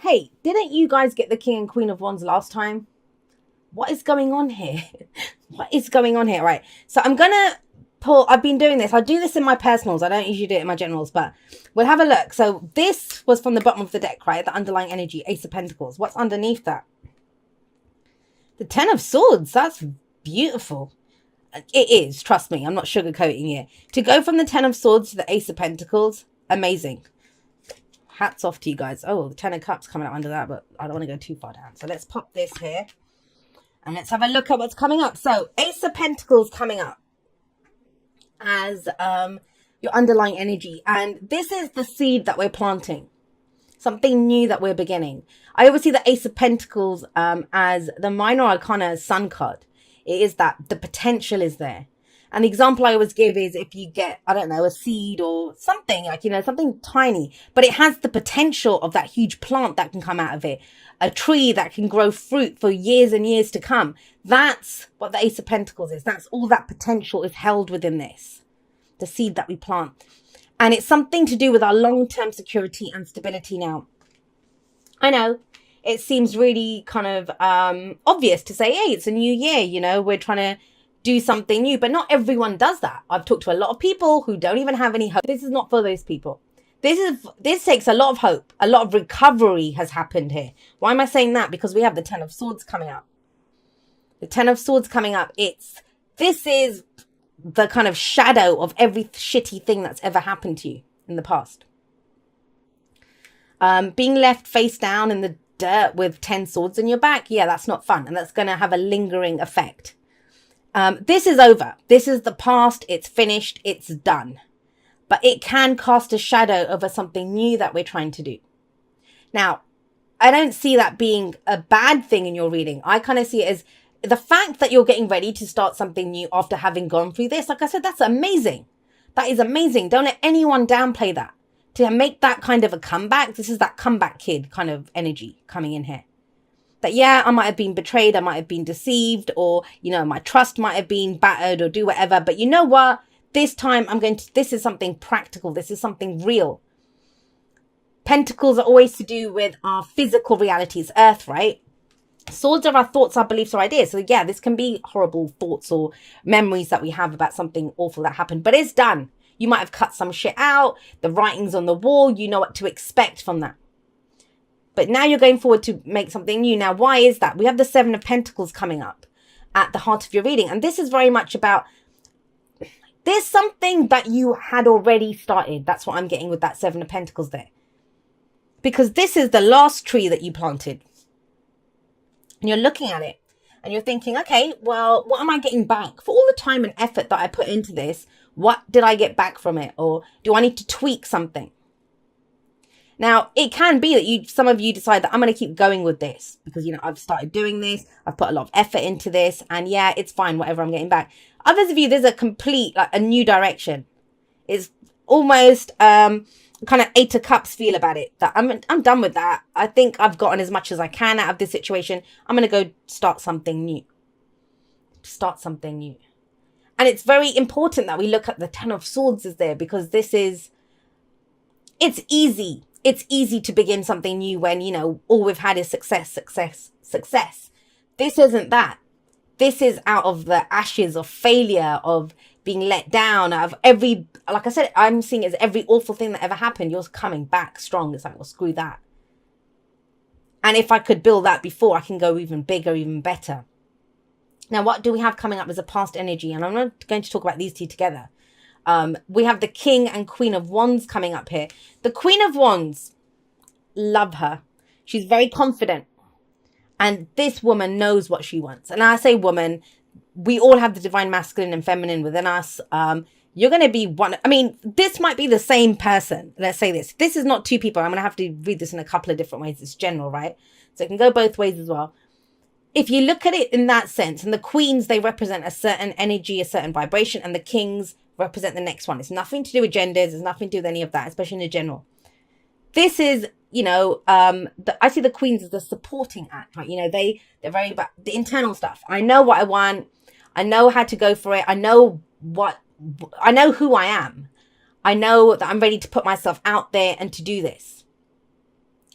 Hey, didn't you guys get the King and Queen of Wands last time? What is going on here? What is going on here? Right. So I'm going to pull, I've been doing this. I do this in my personals. I don't usually do it in my generals, but we'll have a look. So this was from the bottom of the deck, right? The underlying energy, Ace of Pentacles. What's underneath that? The Ten of Swords. That's beautiful. It is, trust me. I'm not sugarcoating it. To go from the Ten of Swords to the Ace of Pentacles, amazing. Hats off to you guys. Oh, the Ten of Cups coming out under that, but I don't want to go too far down. So let's pop this here. And let's have a look at what's coming up. So Ace of Pentacles coming up as your underlying energy. And this is the seed that we're planting. Something new that we're beginning. I always see the Ace of Pentacles as the minor arcana sun card. It is that the potential is there. And the example I always give is if you get, I don't know, a seed or something like, something tiny, but it has the potential of that huge plant that can come out of it. A tree that can grow fruit for years and years to come. That's what the Ace of Pentacles is. That's all that potential is held within this. The seed that we plant. And it's something to do with our long-term security and stability now. I know. It seems really kind of obvious to say, hey, it's a new year, we're trying to do something new. But not everyone does that. I've talked to a lot of people who don't even have any hope. This is not for those people. This takes a lot of hope. A lot of recovery has happened here. Why am I saying that? Because we have the Ten of Swords coming up. The Ten of Swords coming up. This is the kind of shadow of every shitty thing that's ever happened to you in the past. Being left face down in the dirt with 10 swords in your back. Yeah, that's not fun. And that's going to have a lingering effect. This is over. This is the past. It's finished. It's done. But it can cast a shadow over something new that we're trying to do. Now, I don't see that being a bad thing in your reading. I kind of see it as the fact that you're getting ready to start something new after having gone through this. Like I said, that's amazing. That is amazing. Don't let anyone downplay that. To make that kind of a comeback, this is that comeback kid kind of energy coming in here. That, yeah, I might have been betrayed, I might have been deceived, or, my trust might have been battered or do whatever. But you know what? This time this is something practical. This is something real. Pentacles are always to do with our physical realities, earth, right? Swords are our thoughts, our beliefs, or ideas. So yeah, this can be horrible thoughts or memories that we have about something awful that happened, but it's done. You might have cut some shit out. The writing's on the wall. You know what to expect from that. But now you're going forward to make something new. Now, why is that? We have the Seven of Pentacles coming up at the heart of your reading. And this is very much about, there's something that you had already started. That's what I'm getting with that Seven of Pentacles there. Because this is the last tree that you planted. And you're looking at it and you're thinking, okay, well, what am I getting back for all the time and effort that I put into this? What did I get back from it? Or do I need to tweak something? Now, it can be that some of you decide that I'm going to keep going with this because, I've started doing this. I've put a lot of effort into this. And yeah, it's fine, whatever I'm getting back. Others of you, there's a complete, a new direction. It's almost kind of Eight of Cups feel about it. That I'm done with that. I think I've gotten as much as I can out of this situation. I'm going to go start something new. Start something new. And it's very important that we look at the Ten of Swords is there because it's easy. It's easy to begin something new when, all we've had is success, success, success. This isn't that. This is out of the ashes of failure, of being let down, of like I said, I'm seeing it as every awful thing that ever happened. You're coming back strong. It's like, well, screw that. And if I could build that before, I can go even bigger, even better. Now, what do we have coming up as a past energy? And I'm not going to talk about these two together. We have the King and Queen of Wands coming up here. The Queen of Wands, love her. She's very confident. And this woman knows what she wants. And I say woman, we all have the divine masculine and feminine within us. You're going to be this might be the same person. Let's say this. This is not two people. I'm going to have to read this in a couple of different ways. It's general, right? So it can go both ways as well. If you look at it in that sense, and the queens, they represent a certain energy, a certain vibration, and the kings represent the next one. It's nothing to do with genders. It's nothing to do with any of that, especially in the general. This is, I see the queens as the supporting act, right? They're very about the internal stuff. I know what I want. I know how to go for it. I know who I am. I know that I'm ready to put myself out there and to do this,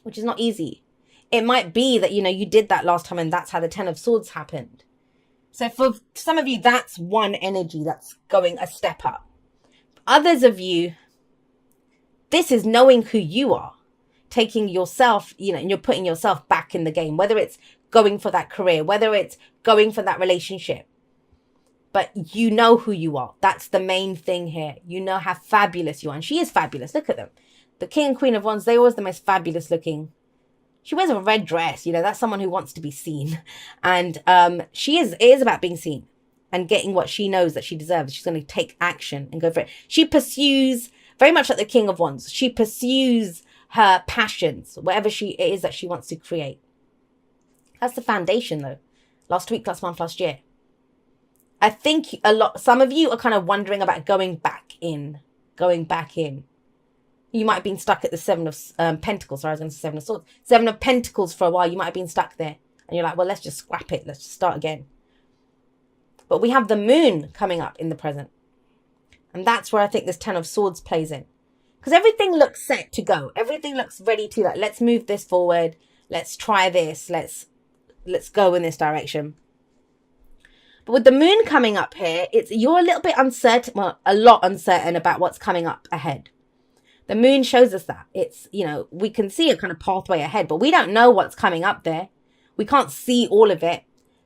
which is not easy. It might be that, you did that last time and that's how the Ten of Swords happened. So for some of you, that's one energy that's going a step up. Others of you, this is knowing who you are, taking yourself, and you're putting yourself back in the game, whether it's going for that career, whether it's going for that relationship. But you know who you are. That's the main thing here. You know how fabulous you are. And she is fabulous. Look at them. The King and Queen of Wands, they're always the most fabulous looking. She wears a red dress. That's someone who wants to be seen. And it is about being seen and getting what she knows that she deserves. She's going to take action and go for it. She pursues, very much like the King of Wands, she pursues her passions, whatever it is that she wants to create. That's the foundation, though. Last week, last month, last year. I think some of you are kind of wondering about going back in. You might have been stuck at the Seven of Pentacles. Sorry, I was going to say Seven of Swords. Seven of Pentacles for a while. You might have been stuck there. And you're like, well, let's just scrap it. Let's just start again. But we have the Moon coming up in the present. And that's where I think this Ten of Swords plays in. Because everything looks set to go. Everything looks ready to, let's move this forward. Let's try this. Let's go in this direction. But with the Moon coming up here, you're a little bit uncertain, well, a lot uncertain about what's coming up ahead. The Moon shows us that. It's, we can see a kind of pathway ahead, but we don't know what's coming up there. We can't see all of it.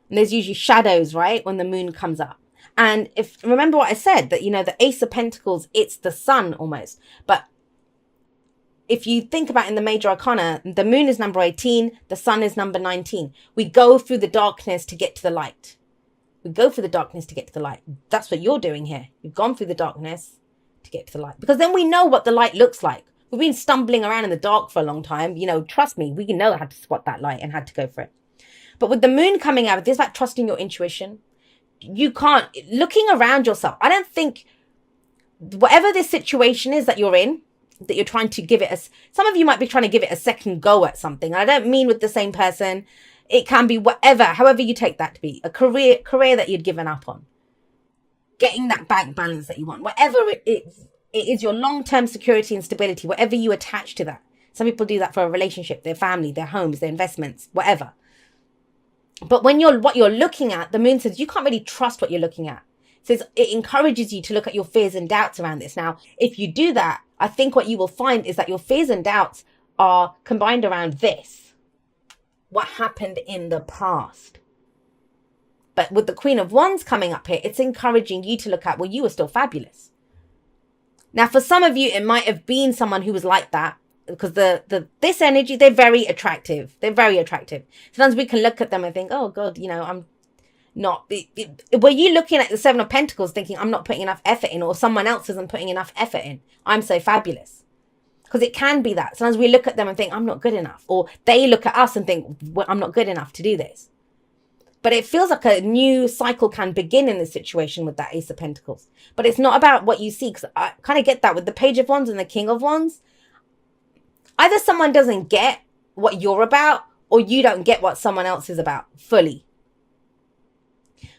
And there's usually shadows, right, when the Moon comes up. And remember what I said, that, the Ace of Pentacles, it's the sun almost. But if you think about in the major arcana, the Moon is number 18, the sun is number 19. We go through the darkness to get to the light. We go through the darkness to get to the light. That's what you're doing here. You've gone through the darkness to get to the light. Because then we know what the light looks like. We've been stumbling around in the dark for a long time. Trust me, we know how to spot that light and how to go for it. But with the Moon coming out, this is about trusting your intuition. You can't, looking around yourself. I don't think, whatever this situation is that you're in, that you're trying to give it some of you might be trying to give it a second go at something. I don't mean with the same person. It can be whatever, however you take that to be. A career that you'd given up on. Getting that bank balance that you want. Whatever it is your long-term security and stability, whatever you attach to that. Some people do that for a relationship, their family, their homes, their investments, whatever. But when what you're looking at, the Moon says you can't really trust what you're looking at. It says it encourages you to look at your fears and doubts around this. Now, if you do that, I think what you will find is that your fears and doubts are combined around this. What happened in the past. But with the Queen of Wands coming up here, it's encouraging you to look at, well, you were still fabulous. Now, for some of you, it might have been someone who was like that. Because this energy, they're very attractive. They're very attractive. Sometimes we can look at them and think, oh, God, I'm not. Were you looking at the Seven of Pentacles thinking, I'm not putting enough effort in, or someone else isn't putting enough effort in? I'm so fabulous. Because it can be that. Sometimes we look at them and think, I'm not good enough. Or they look at us and think, well, I'm not good enough to do this. But it feels like a new cycle can begin in this situation with that Ace of Pentacles. But it's not about what you see. Because I kind of get that with the Page of Wands and the King of Wands. Either someone doesn't get what you're about, or you don't get what someone else is about fully.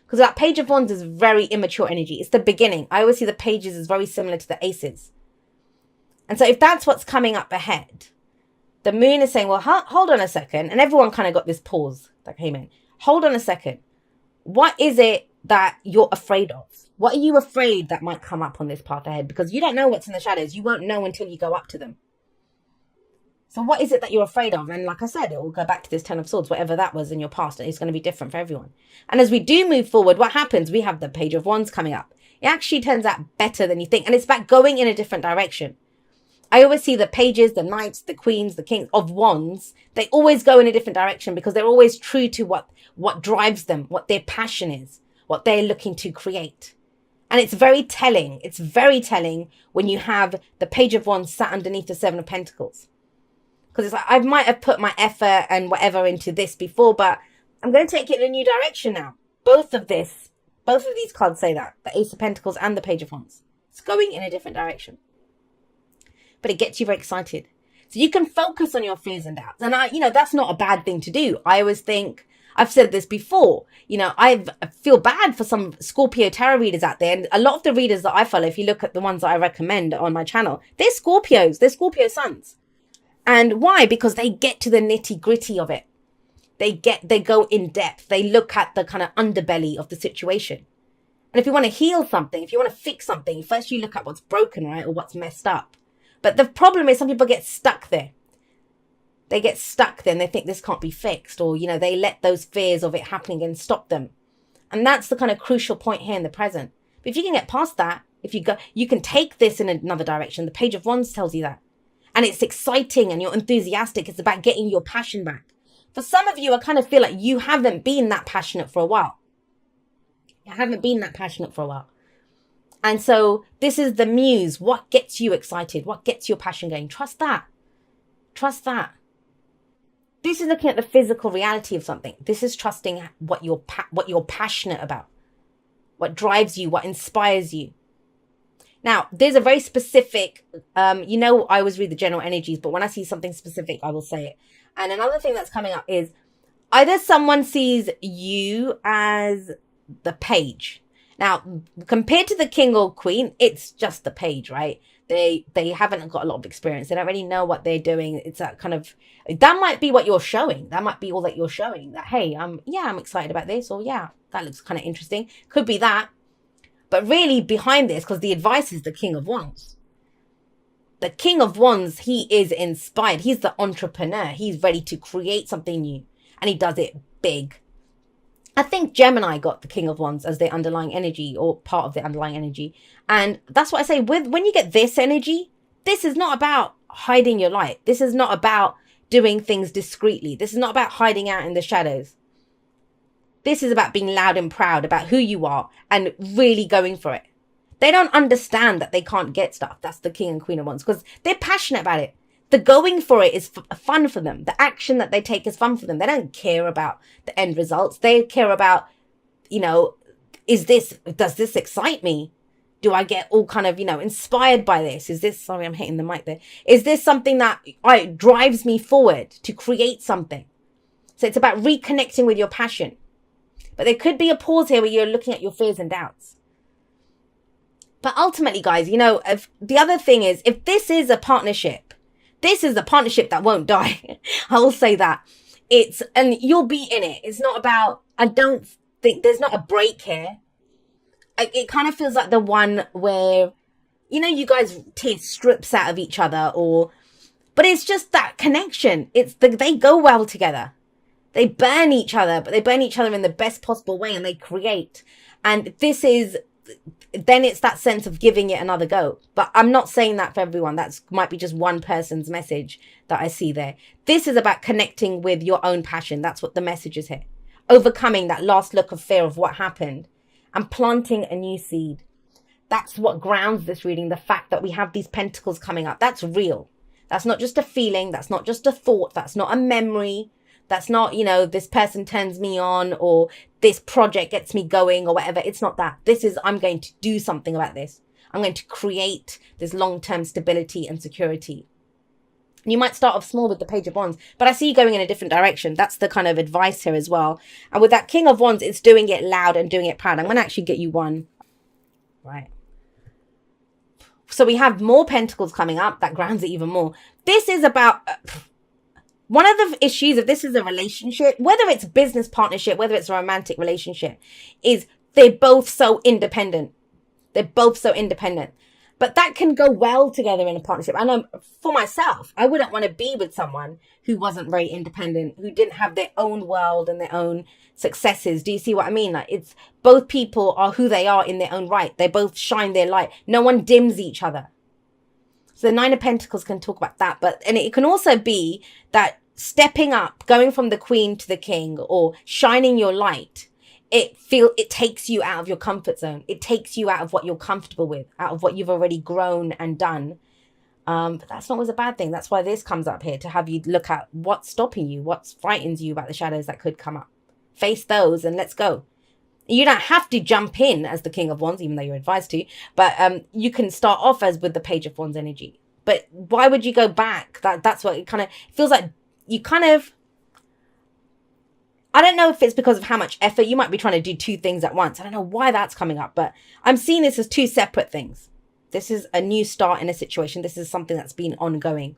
Because that Page of Wands is very immature energy. It's the beginning. I always see the pages as very similar to the aces. And so if that's what's coming up ahead, the Moon is saying, well, hold on a second. And everyone kind of got this pause that came in. Hold on a second. What is it that you're afraid of? What are you afraid that might come up on this path ahead? Because you don't know what's in the shadows. You won't know until you go up to them. So what is it that you're afraid of? And like I said, it will go back to this Ten of Swords, whatever that was in your past. And it's going to be different for everyone. And as we do move forward, what happens? We have the Page of Wands coming up. It actually turns out better than you think. And it's about going in a different direction. I always see the pages, the knights, the queens, the kings of wands. They always go in a different direction because they're always true to what drives them, what their passion is, what they're looking to create. And it's very telling. It's very telling when you have the Page of Wands sat underneath the Seven of Pentacles. Because it's like, I might have put my effort and whatever into this before, but I'm going to take it in a new direction now. Both of these cards say that. The Ace of Pentacles and the Page of Wands. It's going in a different direction. But it gets you very excited. So you can focus on your fears and doubts. And that's not a bad thing to do. I always think, I've said this before, I feel bad for some Scorpio tarot readers out there. And a lot of the readers that I follow, if you look at the ones that I recommend on my channel, they're Scorpios. They're Scorpio suns. And why? Because they get to the nitty gritty of it. They go in depth. They look at the kind of underbelly of the situation. And if you want to heal something, if you want to fix something, first you look at what's broken, right? Or what's messed up. But the problem is some people get stuck there. They get stuck there and they think this can't be fixed. Or, they let those fears of it happening and stop them. And that's the kind of crucial point here in the present. But if you can get past that, you can take this in another direction. The Page of Wands tells you that. And it's exciting and you're enthusiastic. It's about getting your passion back. For some of you, I kind of feel like you haven't been that passionate for a while. And so this is the muse. What gets you excited? What gets your passion going? Trust that. This is looking at the physical reality of something. This is trusting what you're passionate about. What drives you, what inspires you. Now, there's a very specific, I always read the general energies, but when I see something specific, I will say it. And another thing that's coming up is either someone sees you as the page. Now, compared to the king or queen, it's just the page, right? They haven't got a lot of experience. They don't really know what they're doing. It's that kind of, that might be what you're showing. That might be all that you're showing. That, hey, I'm excited about this. Or yeah, that looks kind of interesting. Could be that. But really behind this, because the advice is the King of Wands. The King of Wands, he is inspired. He's the entrepreneur. He's ready to create something new. And he does it big. I think Gemini got the King of Wands as their underlying energy or part of the underlying energy. And that's what I say, when you get this energy, this is not about hiding your light. This is not about doing things discreetly. This is not about hiding out in the shadows. This is about being loud and proud about who you are and really going for it. They don't understand that they can't get stuff. That's the King and Queen of Wands because they're passionate about it. The going for it is fun for them. The action that they take is fun for them. They don't care about the end results. They care about, does this excite me? Do I get all kind of, inspired by this? Is this, sorry, I'm hitting the mic there. Is this something that drives me forward to create something? So it's about reconnecting with your passion. But there could be a pause here where you're looking at your fears and doubts. But ultimately, guys, if the other thing is, if this is a partnership, this is a partnership that won't die. I will say that. And you'll be in it. It's not about, I don't think, there's not a break here. It kind of feels like the one where, you guys tear strips out of each other but it's just that connection. They go well together. They burn each other, but they burn each other in the best possible way and they create. And then it's that sense of giving it another go. But I'm not saying that for everyone. That might be just one person's message that I see there. This is about connecting with your own passion. That's what the message is here. Overcoming that last look of fear of what happened and planting a new seed. That's what grounds this reading. The fact that we have these pentacles coming up. That's real. That's not just a feeling. That's not just a thought. That's not a memory. That's not, this person turns me on or this project gets me going or whatever. It's not that. This is, I'm going to do something about this. I'm going to create this long-term stability and security. And you might start off small with the Page of Wands, but I see you going in a different direction. That's the kind of advice here as well. And with that King of Wands, it's doing it loud and doing it proud. I'm going to actually get you one. Right. So we have more pentacles coming up. That grounds it even more. This is about... one of the issues, if this is a relationship, whether it's business partnership, whether it's a romantic relationship, is they're both so independent. But that can go well together in a partnership. I know for myself, I wouldn't want to be with someone who wasn't very independent, who didn't have their own world and their own successes. Do you see what I mean? Like, it's both people are who they are in their own right. They both shine their light. No one dims each other. So the Nine of Pentacles can talk about that. And it can also be that stepping up, going from the Queen to the King or shining your light, it takes you out of your comfort zone. It takes you out of what you're comfortable with, out of what you've already grown and done. But that's not always a bad thing. That's why this comes up here, to have you look at what's stopping you, what frightens you about the shadows that could come up. Face those and let's go. You don't have to jump in as the King of Wands, even though you're advised to. But you can start off as with the Page of Wands energy. But why would you go back? That's what it kind of feels like. You kind of... I don't know if it's because of how much effort. You might be trying to do two things at once. I don't know why that's coming up. But I'm seeing this as two separate things. This is a new start in a situation. This is something that's been ongoing.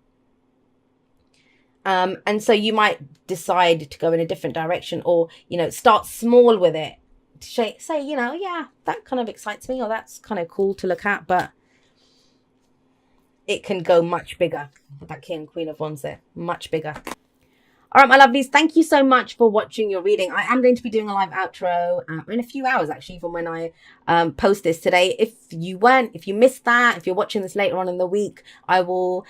And so you might decide to go in a different direction, or, you know, start small with it. Say, you know, yeah, that kind of excites me, or that's kind of cool to look at, but it can go much bigger. That King and Queen of Wands there, much bigger. All right, my lovelies, thank you so much for watching your reading. I am going to be doing a live outro in a few hours, actually, from when I post this today. If you missed that, if you're watching this later on in the week, I will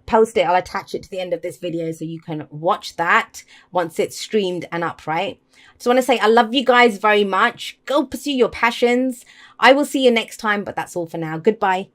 post it. I'll attach it to the end of this video so you can watch that once it's streamed and up, right? Just want to say I love you guys very much. Go pursue your passions. I will see you next time, but that's all for now. Goodbye.